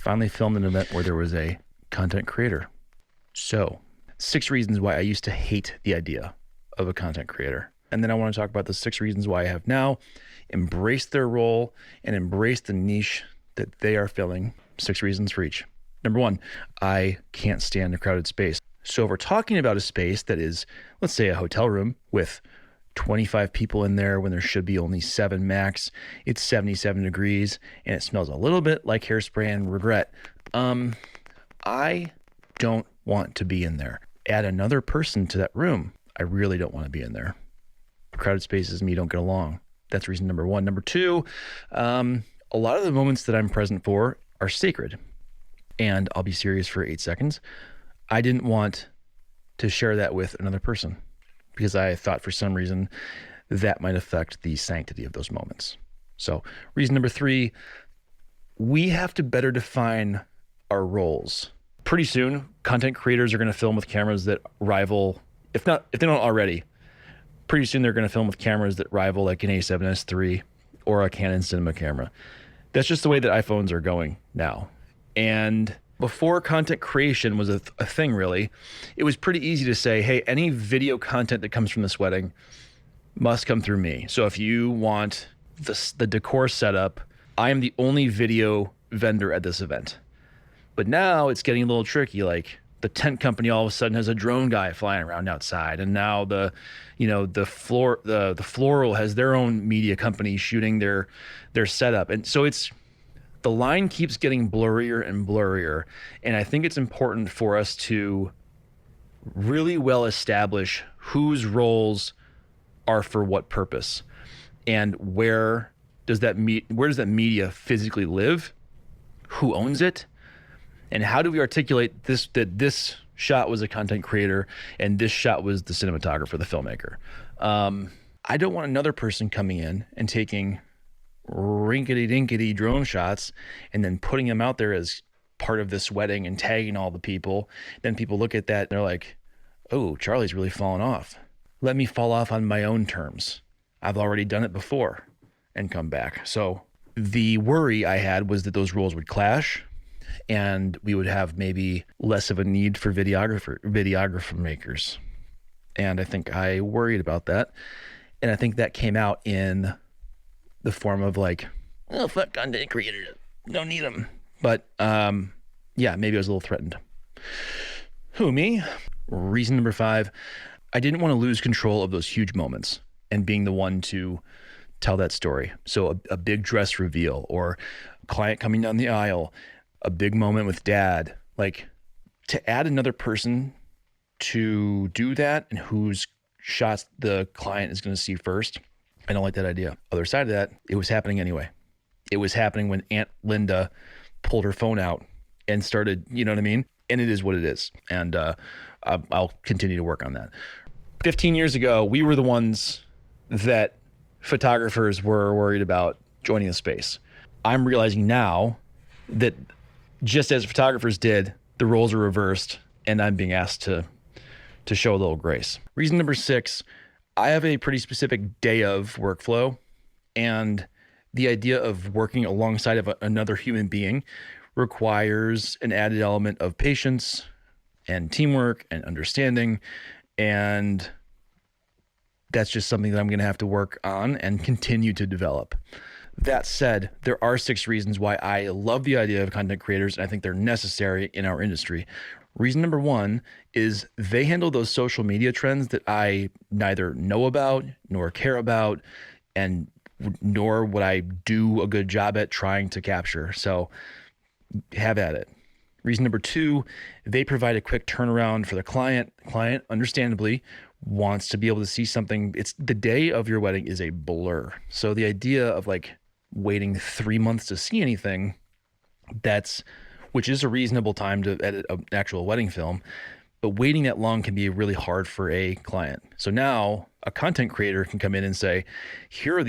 Finally filmed an event where there was a content creator. So 6 reasons why I used to hate the idea of a content creator. And then I want to talk about the 6 reasons why I have now embraced their role and embraced the niche that they are filling. 6 reasons for each. Number 1, I can't stand a crowded space. So if we're talking about a space that is, let's say, a hotel room with 25 people in there when there should be only 7 max, it's 77 degrees, and it smells a little bit like hairspray and regret. I don't want to be in there. Add another person to that room. I really don't want to be in there. Crowded spaces and me don't get along. That's reason number 1. Number 2, a lot of the moments that I'm present for are sacred. And I'll be serious for 8 seconds. I didn't want to share that with another person because I thought for some reason that might affect the sanctity of those moments. So reason number 3, we have to better define our roles. Pretty soon, content creators are going to film with cameras that rival, if they don't already, pretty soon they're going to film with cameras that rival like an A7S III or a Canon cinema camera. That's just the way that iPhones are going now. And before content creation was a thing, really, it was pretty easy to say, hey, any video content that comes from this wedding must come through me. So if you want the decor setup, I am the only video vendor at this event. But now it's getting a little tricky. Like the tent company all of a sudden has a drone guy flying around outside, and now the floral has their own media company shooting their setup, and so the line keeps getting blurrier and blurrier. And I think it's important for us to really well establish whose roles are for what purpose, and where does that media physically live, who owns it, and how do we articulate that this shot was a content creator and this shot was the cinematographer, the filmmaker. I don't want another person coming in and taking rinkety-dinkety drone shots and then putting them out there as part of this wedding and tagging all the people. Then people look at that and they're like, oh, Charlie's really fallen off. Let me fall off on my own terms. I've already done it before and come back. So the worry I had was that those roles would clash and we would have maybe less of a need for videographer makers. And I think I worried about that. And I think that came out in the form of like, oh, fuck content creators, don't need them. But yeah, maybe I was a little threatened. Who, me? Reason number 5, I didn't want to lose control of those huge moments and being the one to tell that story. So a big dress reveal or a client coming down the aisle, a big moment with dad, like to add another person to do that and whose shots the client is going to see first. I don't like that idea. Other side of that, it was happening anyway. It was happening when Aunt Linda pulled her phone out and started, you know what I mean? And it is what it is. And I'll continue to work on that. 15 years ago, we were the ones that photographers were worried about joining the space. I'm realizing now that just as photographers did, the roles are reversed and I'm being asked to show a little grace. Reason number 6, I have a pretty specific day of workflow, and the idea of working alongside of another human being requires an added element of patience and teamwork and understanding. And that's just something that I'm going to have to work on and continue to develop. That said, there are 6 reasons why I love the idea of content creators, and I think they're necessary in our industry. Reason number 1 is they handle those social media trends that I neither know about nor care about, and nor would I do a good job at trying to capture. So have at it. Reason number 2, they provide a quick turnaround for the client. The client, understandably, wants to be able to see something. It's the day of your wedding is a blur. So the idea of like waiting 3 months to see anything, which is a reasonable time to edit an actual wedding film, but waiting that long can be really hard for a client. So now a content creator can come in and say, here are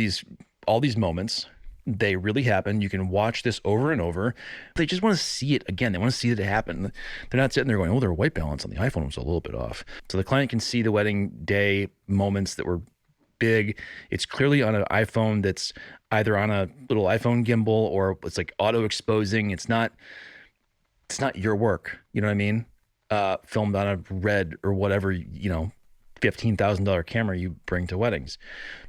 all these moments. They really happen. You can watch this over and over. They just want to see it again. They want to see that it happened. They're not sitting there going, oh, their white balance on the iPhone was a little bit off. So the client can see the wedding day moments that were big. It's clearly on an iPhone that's either on a little iPhone gimbal or it's like auto exposing. It's not it's not your work. You know what I mean? Filmed on a red or whatever, $15,000 camera you bring to weddings.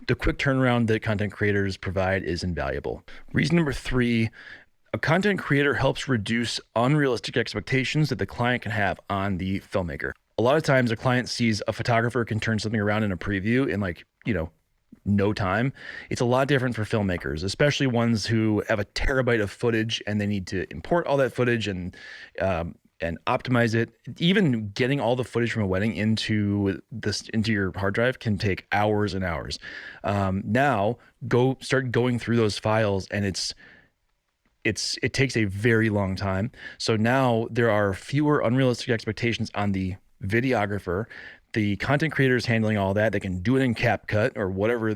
The quick turnaround that content creators provide is invaluable. Reason number 3, a content creator helps reduce unrealistic expectations that the client can have on the filmmaker. A lot of times a client sees a photographer can turn something around in a preview in no time. It's a lot different for filmmakers, especially ones who have a terabyte of footage and they need to import all that footage and optimize it. Even getting all the footage from a wedding into your hard drive can take hours and hours. Now start going through those files, and it takes a very long time. So now there are fewer unrealistic expectations on the videographer. The content creator is handling all that. They can do it in CapCut or whatever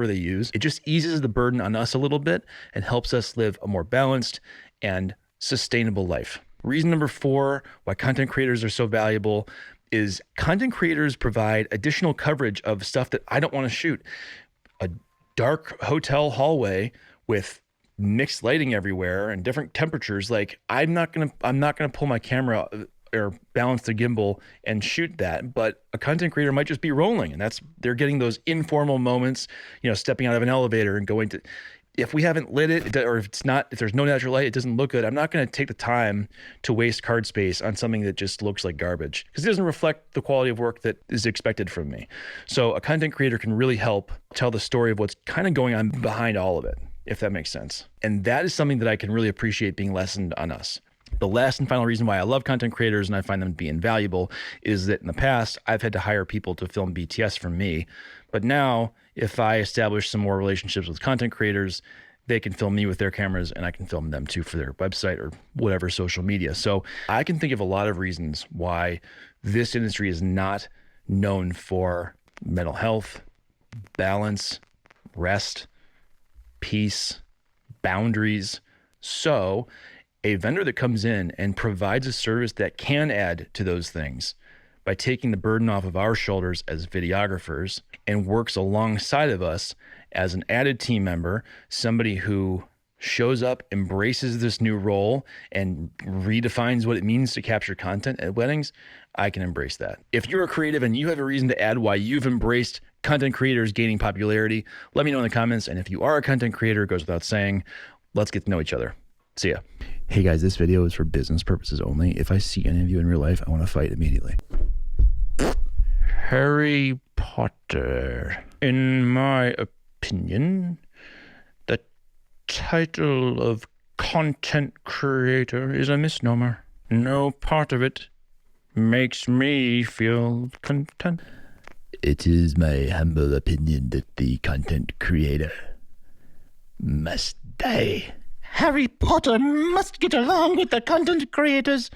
they use. It just eases the burden on us a little bit and helps us live a more balanced and sustainable life. Reason number 4, why content creators are so valuable is content creators provide additional coverage of stuff that I don't want to shoot. A dark hotel hallway with mixed lighting everywhere and different temperatures. Like I'm not gonna pull my camera or balance the gimbal and shoot that, but a content creator might just be rolling, and they're getting those informal moments, stepping out of an elevator and going to. If we haven't lit it, or if there's no natural light, it doesn't look good. I'm not going to take the time to waste card space on something that just looks like garbage, because it doesn't reflect the quality of work that is expected from me. So a content creator can really help tell the story of what's kind of going on behind all of it, if that makes sense. And that is something that I can really appreciate being lessened on us. The last and final reason why I love content creators and I find them to be invaluable is that in the past, I've had to hire people to film BTS for me. But now, if I establish some more relationships with content creators, they can film me with their cameras and I can film them too for their website or whatever social media. So I can think of a lot of reasons why this industry is not known for mental health, balance, rest, peace, boundaries. So a vendor that comes in and provides a service that can add to those things by taking the burden off of our shoulders as videographers and works alongside of us as an added team member, somebody who shows up, embraces this new role, and redefines what it means to capture content at weddings, I can embrace that. If you're a creative and you have a reason to add why you've embraced content creators gaining popularity, let me know in the comments. And if you are a content creator, it goes without saying, let's get to know each other. See ya. Hey guys, this video is for business purposes only. If I see any of you in real life, I want to fight immediately. Harry Potter. In my opinion, the title of content creator is a misnomer. No part of it makes me feel content. It is my humble opinion that the content creator must die. Harry Potter must get along with the content creators.